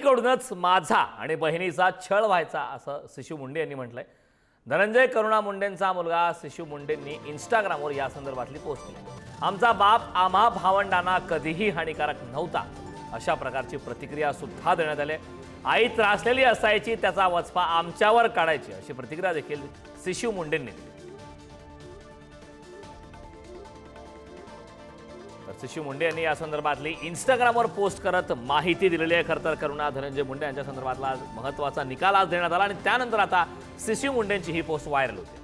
आईकडूनच माझा आणि बहिणीचा छळ व्हायचा असं सिशू मुंडे यांनी म्हटलंय। धनंजय करुणा मुंडेंचा मुलगा सिशू मुंडेंनी इंस्टाग्रामवर या संदर्भातली पोस्ट केली। आमचा बाप आम्हा भावंडांना कधीही हानिकारक नव्हता अशा प्रकारची प्रतिक्रिया सुद्धा देण्यात आली। आई त्रासलेली असायची त्याचा वचपा आमच्यावर काढायची अशी प्रतिक्रिया देखील सिशू मुंडेंनी दिली। सिशू मुंडे यांनी या संदर्भातली इंस्टाग्रामवर पोस्ट करत माहिती दिलेली आहे। खरं तर करुणा धनंजय मुंडे यांच्या संदर्भातला महत्त्वाचा निकाल आज देण्यात आला आणि त्यानंतर आता सिशू मुंडेंची ही पोस्ट व्हायरल होते।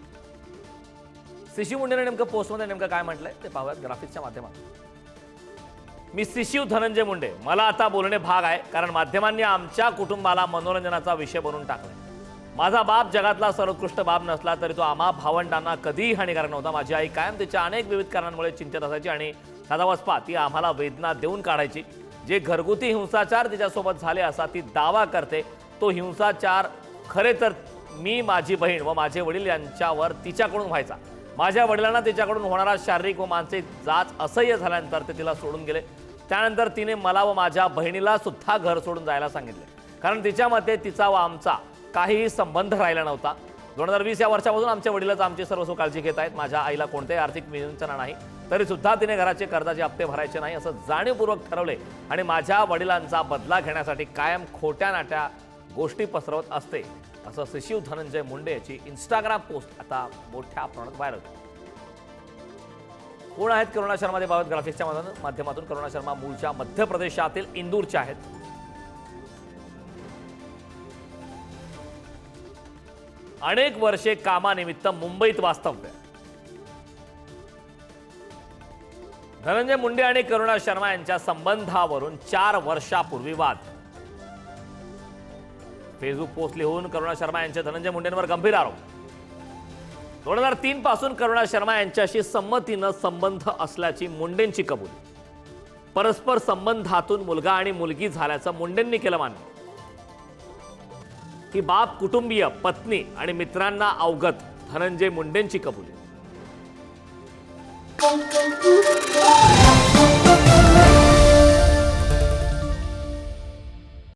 सिशू मुंडेने नेमकं पोस्टमध्ये नेमकं काय म्हटलंय ते पाहूयात ग्राफिक्सच्या माध्यमातून। मी सिशू धनंजय मुंडे, मला आता बोलणे भाग आहे कारण माध्यमांनी आमच्या कुटुंबाला मनोरंजनाचा विषय बनवून टाकलाय। माझा बाप जगातला सर्वोत्कृष्ट बाप नसला तरी तो आम्हा भावंडांना कधीही हानिकारक नव्हता। माझी आई कायम तिच्या अनेक विविध कारणांमुळे चिंतित असायची आणि साधा वचपा ती आम्हाला वेदना देऊन काढायची। जे घरगुती हिंसाचार तिच्यासोबत झाले असा ती दावा करते, तो हिंसाचार खरे तर मी, माझी बहीण व माझे वडील यांच्यावर तिच्याकडून व्हायचा। माझ्या वडिलांना तिच्याकडून होणारा शारीरिक व मानसिक जाच असह्य झाल्यानंतर ते तिला सोडून गेले। त्यानंतर तिने मला व माझ्या बहिणीला सुद्धा घर सोडून जायला सांगितले कारण तिच्या मते तिचा व आमचा काहीही संबंध राहिला नव्हता। 2020 या वर्षापासून आमच्या वडिलांच आमची सर्वस्व काळजी घेत आहेत। माझ्या आईला कोणतेही आर्थिक विवंचना नाही, तरी सुद्धा तिने घराचे कर्जाचे हप्ते भरायचे नाही असं जाणीवपूर्वक ठरवले आणि माझ्या वडिलांचा बदला घेण्यासाठी कायम खोट्या नाट्या गोष्टी पसरवत असते असं सिशू धनंजय मुंडे याची इंस्टाग्राम पोस्ट आता मोठ्या प्रमाणात व्हायरल होते। कोण आहेत करुणा शर्मा ते बाबत ग्राफिक्सच्या माध्यमातून। करुणा शर्मा मूळच्या मध्य प्रदेशातील इंदूरच्या आहेत। अनेक वर्षे कामानिमित्त मुंबईत वास्तव्य। धनंजय मुंडे आणि करुणा शर्मा यांच्या संबंधावरून 4 वर्षापूर्वी वाद। फेसबुक पोस्ट लिहून करुणा शर्मा यांचे धनंजय मुंडेंवर गंभीर आरोप। 2003 पासून करुणा शर्मा यांच्याशी संमतीनं संबंध असल्याची मुंडेंची कबुली। परस्पर संबंधातून मुलगा आणि मुलगी झाल्याचं मुंडेंनी केलं मान्य। ही बाप, कुटुंबीय, पत्नी आणि मित्रांना अवगत धनंजय मुंडेंची कबुली।